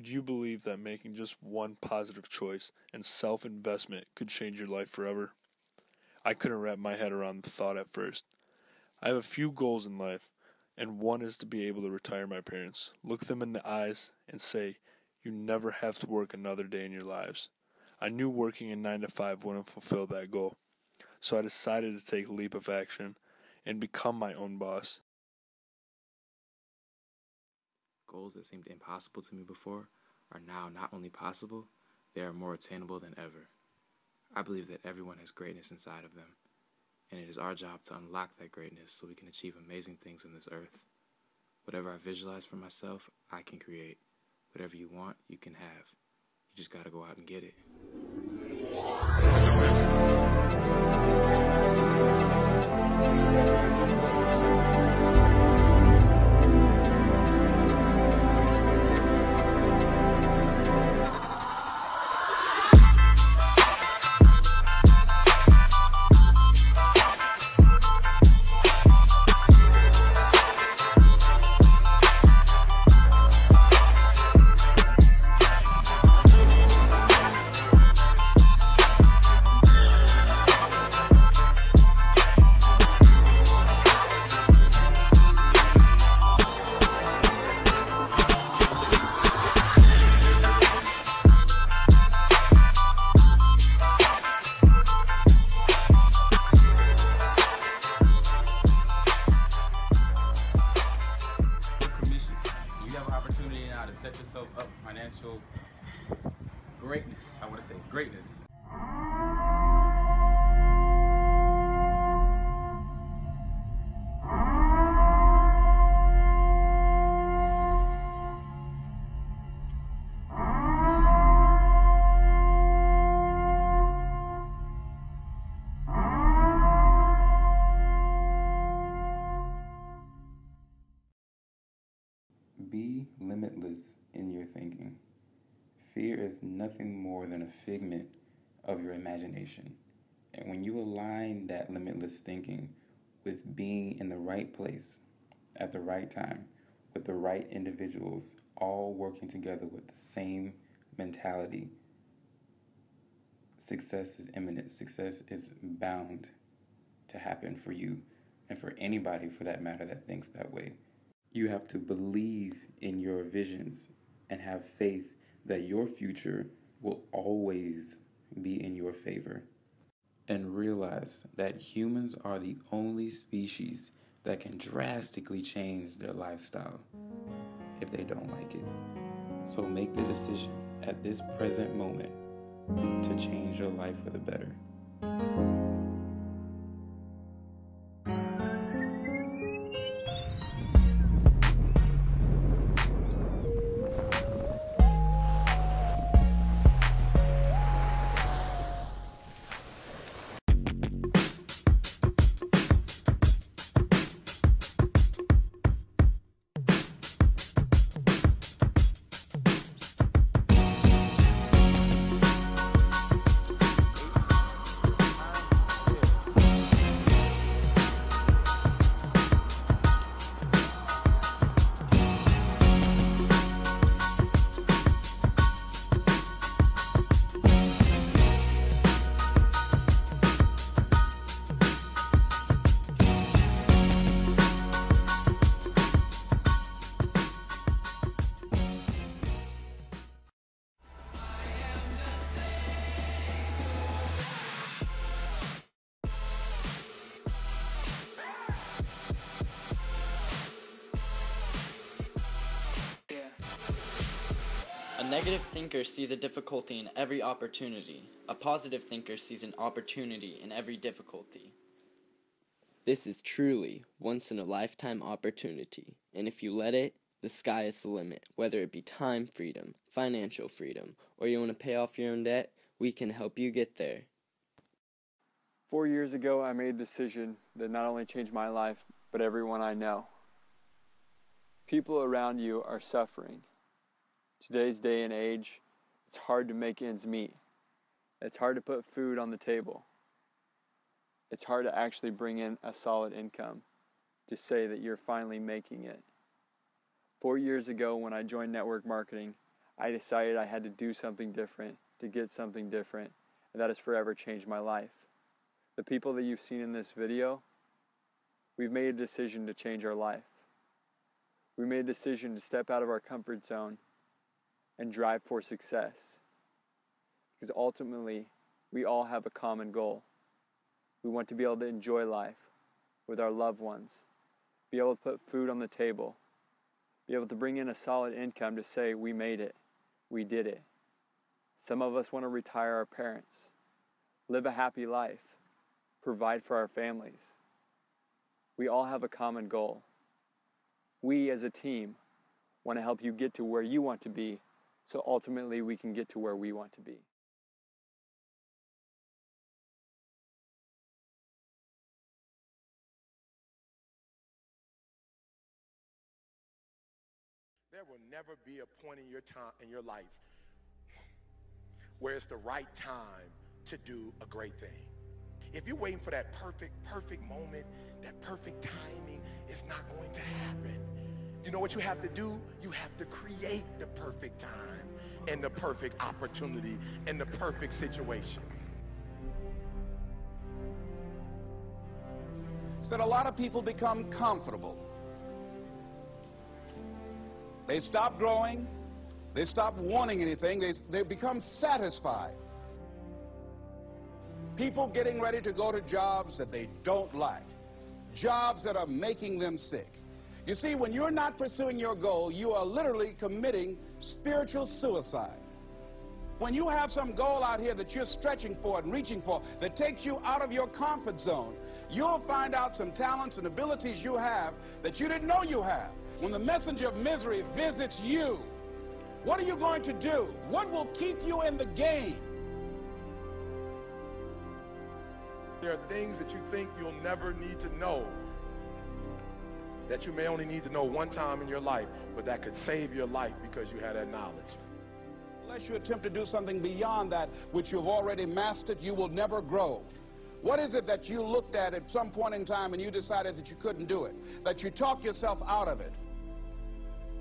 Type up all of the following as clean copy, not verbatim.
Could you believe that making just one positive choice and self-investment could change your life forever? I couldn't wrap my head around the thought at first. I have a few goals in life, and one is to be able to retire my parents, look them in the eyes, and say, "You never have to work another day in your lives." I knew working a 9 to 5 wouldn't fulfill that goal, so I decided to take a leap of action and become my own boss. Goals that seemed impossible to me before are now not only possible, they are more attainable than ever. I believe that everyone has greatness inside of them, and it is our job to unlock that greatness so we can achieve amazing things in this earth. Whatever I visualize for myself, I can create. Whatever you want, you can have. You just gotta go out and get it. To set yourself up financial greatness. I want to say greatness. Be limitless in your thinking. Fear is nothing more than a figment of your imagination. And when you align that limitless thinking with being in the right place at the right time, with the right individuals, all working together with the same mentality, success is imminent. Success is bound to happen for you and for anybody, for that matter, that thinks that way. You have to believe in your visions and have faith that your future will always be in your favor. And realize that humans are the only species that can drastically change their lifestyle if they don't like it. So make the decision at this present moment to change your life for the better. A negative thinker sees a difficulty in every opportunity. A positive thinker sees an opportunity in every difficulty. This is truly once-in-a-lifetime opportunity, and if you let it, the sky is the limit. Whether it be time freedom, financial freedom, or you want to pay off your own debt, we can help you get there. 4 years ago, I made a decision that not only changed my life, but everyone I know. People around you are suffering. Today's day and age, it's hard to make ends meet. It's hard to put food on the table. It's hard to actually bring in a solid income to say that you're finally making it. 4 years ago, when I joined network marketing, I decided I had to do something different to get something different, and that has forever changed my life. The people that you've seen in this video, we've made a decision to change our life. We made a decision to step out of our comfort zone and drive for success. Because ultimately, we all have a common goal. We want to be able to enjoy life with our loved ones, be able to put food on the table, be able to bring in a solid income to say, we made it, we did it. Some of us want to retire our parents, live a happy life, provide for our families. We all have a common goal. We as a team want to help you get to where you want to be, so ultimately we can get to where we want to be. There will never be a point in your life where it's the right time to do a great thing. If you're waiting for that perfect moment, that perfect timing, it's not going to happen. You know what you have to do? You have to create the perfect time and the perfect opportunity and the perfect situation. Is that a lot of people become comfortable. They stop growing. They stop wanting anything. They become satisfied. People getting ready to go to jobs that they don't like, jobs that are making them sick. You see, when you're not pursuing your goal, you are literally committing spiritual suicide. When you have some goal out here that you're stretching for and reaching for that takes you out of your comfort zone, you'll find out some talents and abilities you have that you didn't know you have. When the messenger of misery visits you, what are you going to do? What will keep you in the game? There are things that you think you'll never need to know, that you may only need to know one time in your life, but that could save your life because you had that knowledge. Unless you attempt to do something beyond that which you've already mastered, you will never grow. What is it that you looked at some point in time and you decided that you couldn't do it, that you talked yourself out of it?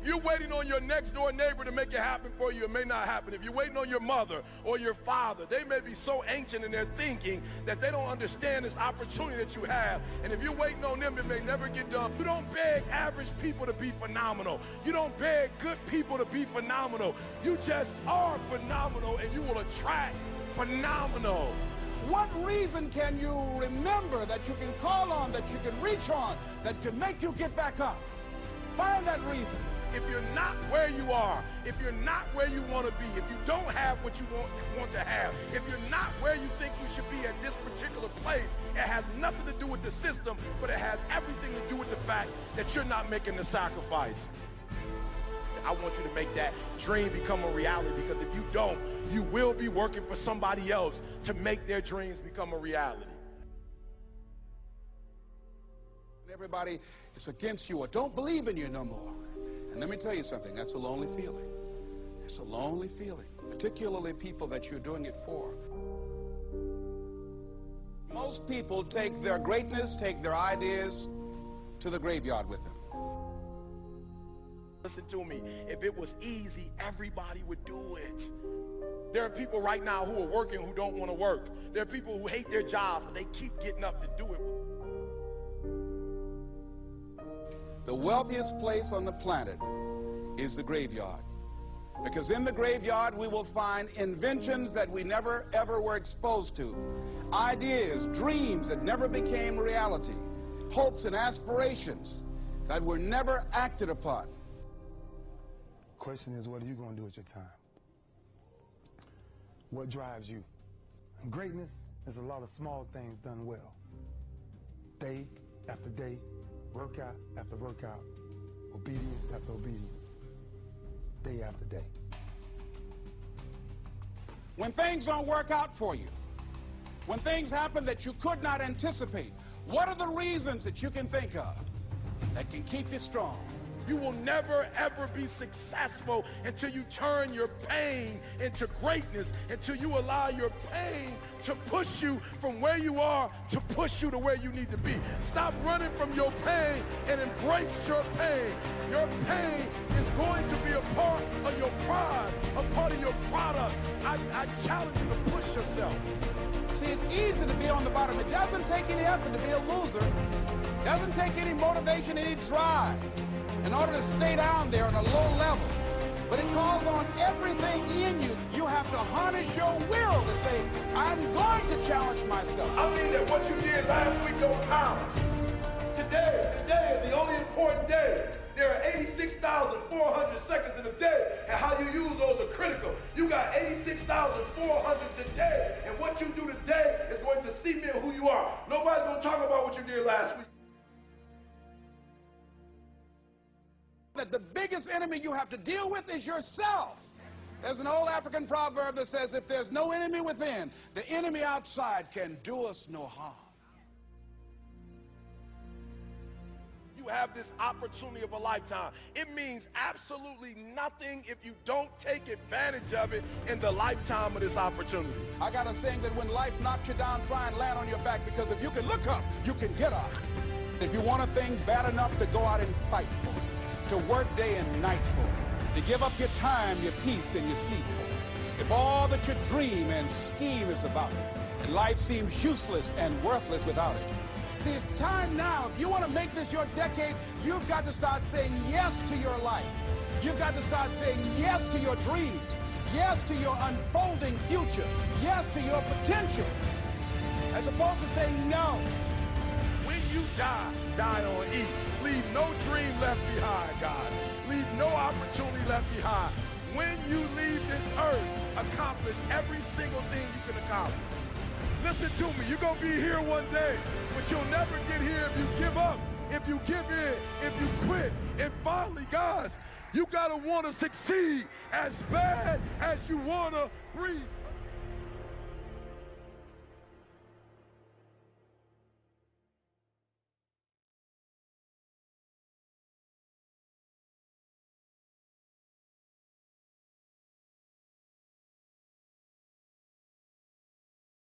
If you're waiting on your next door neighbor to make it happen for you, it may not happen. If you're waiting on your mother or your father, they may be so ancient in their thinking that they don't understand this opportunity that you have. And if you're waiting on them, it may never get done. You don't beg average people to be phenomenal. You don't beg good people to be phenomenal. You just are phenomenal, and you will attract phenomenal. What reason can you remember that you can call on, that you can reach on, that can make you get back up? Find that reason. If you're not where you are, if you're not where you want to be, if you don't have what you want to have, if you're not where you think you should be at this particular place, it has nothing to do with the system, but it has everything to do with the fact that you're not making the sacrifice. I want you to make that dream become a reality, because if you don't, you will be working for somebody else to make their dreams become a reality. Everybody is against you or don't believe in you no more. And let me tell you something, that's a lonely feeling. It's a lonely feeling, particularly people that you're doing it for. Most people take their greatness, take their ideas to the graveyard with them. Listen to me, if it was easy, everybody would do it. There are people right now who are working who don't want to work. There are people who hate their jobs, but they keep getting up to do it. The wealthiest place on the planet is the graveyard. Because in the graveyard, we will find inventions that we never, ever were exposed to. Ideas, dreams that never became reality. Hopes and aspirations that were never acted upon. Question is, what are you going to do with your time? What drives you? And greatness is a lot of small things done well. Day after day, workout after workout, obedience after obedience, day after day. When things don't work out for you, when things happen that you could not anticipate, what are the reasons that you can think of that can keep you strong? You will never, ever be successful until you turn your pain into greatness, until you allow your pain to push you from where you are to push you to where you need to be. Stop running from your pain and embrace your pain. Your pain is going to be a part of your prize. a part of your product. I challenge you to push yourself. See, it's easy to be on the bottom. It doesn't take any effort to be a loser. It doesn't take any motivation, any drive in order to stay down there on a low level. But it calls on everything in you. You have to harness your will to say, I'm going to challenge myself. I mean that what you did last week don't count. Today is the only important day. There are 86,400 seconds in a day, and how you use those are critical. You got 86,400 today, and what you do today is going to cement who you are. Nobody's going to talk about what you did last week. That the biggest enemy you have to deal with is yourself. There's an old African proverb that says, if there's no enemy within, the enemy outside can do us no harm. You have this opportunity of a lifetime. It means absolutely nothing if you don't take advantage of it in the lifetime of this opportunity. I got a saying that when life knocks you down, try and land on your back, because if you can look up, you can get up. If you want a thing bad enough to go out and fight for it, to work day and night for it, to give up your time, your peace, and your sleep for it, if all that you dream and scheme is about it, and life seems useless and worthless without it. See, it's time now. If you want to make this your decade, you've got to start saying yes to your life. You've got to start saying yes to your dreams, yes to your unfolding future, yes to your potential, as opposed to saying no. When you die, die on E. Leave no dream left behind, guys. Leave no opportunity left behind. When you leave this earth, accomplish every single thing you can accomplish. Listen to me, you're going to be here one day, but you'll never get here if you give up, if you give in, if you quit. And finally, guys, you got to want to succeed as bad as you want to breathe.